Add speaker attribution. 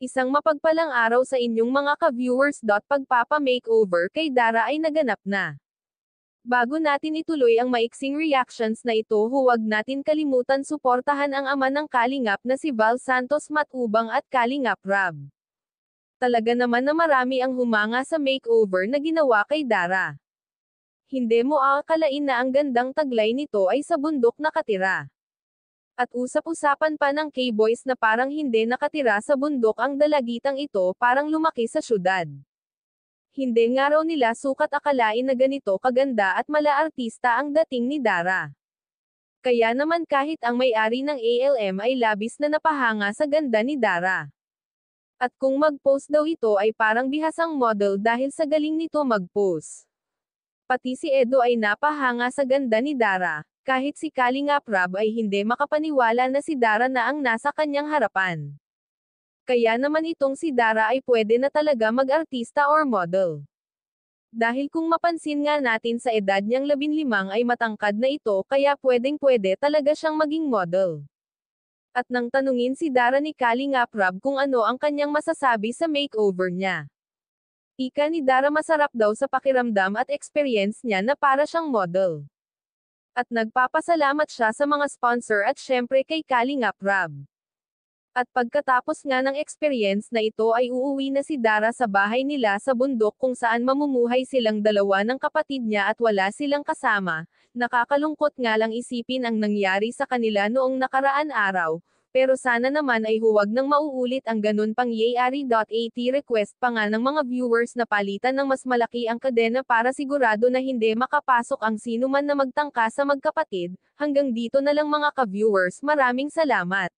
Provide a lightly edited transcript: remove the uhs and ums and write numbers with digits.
Speaker 1: Isang mapagpalang araw sa inyong mga ka-viewers. Pagpapa-makeover kay Dara ay naganap na. Bago natin ituloy ang maiksing reactions na ito, huwag natin kalimutan suportahan ang ama ng Kalingap na si Val Santos Matubang at Kalingap Rab. Talaga naman na marami ang humanga sa makeover na ginawa kay Dara. Hindi mo aakalain na ang gandang taglay nito ay sa bundok nakatira. At usap-usapan pa ng K-boys na parang hindi nakatira sa bundok ang dalagitang ito, parang lumaki sa syudad. Hindi nga raw nila sukat akalain na ganito kaganda at mala-artista ang dating ni Dara. Kaya naman kahit ang may-ari ng ALM ay labis na napahanga sa ganda ni Dara. At kung mag-post daw ito ay parang bihasang model dahil sa galing nito mag-post. Pati si Edo ay napahanga sa ganda ni Dara. Kahit si Kalingap Rab ay hindi makapaniwala na si Dara na ang nasa kanyang harapan. Kaya naman itong si Dara ay pwede na talaga mag-artista or model. Dahil kung mapansin nga natin sa edad niyang 15 ay matangkad na ito, kaya pwedeng-pwede talaga siyang maging model. At nang tanungin si Dara ni Kalingap Rab kung ano ang kanyang masasabi sa makeover niya. Ika ni Dara masarap daw sa pakiramdam at experience niya na para siyang model. At nagpapasalamat siya sa mga sponsor at syempre kay Kalingap Rab. At pagkatapos nga ng experience na ito ay uuwi na si Dara sa bahay nila sa bundok kung saan mamumuhay silang dalawa ng kapatid niya at wala silang kasama. Nakakalungkot nga lang isipin ang nangyari sa kanila noong nakaraan araw. Pero sana naman ay huwag nang mauulit ang ganun pangyayari. At request pa nga ng mga viewers na palitan ng mas malaki ang kadena para sigurado na hindi makapasok ang sino man na magtangka sa magkapatid. Hanggang dito na lang mga ka-viewers, maraming salamat.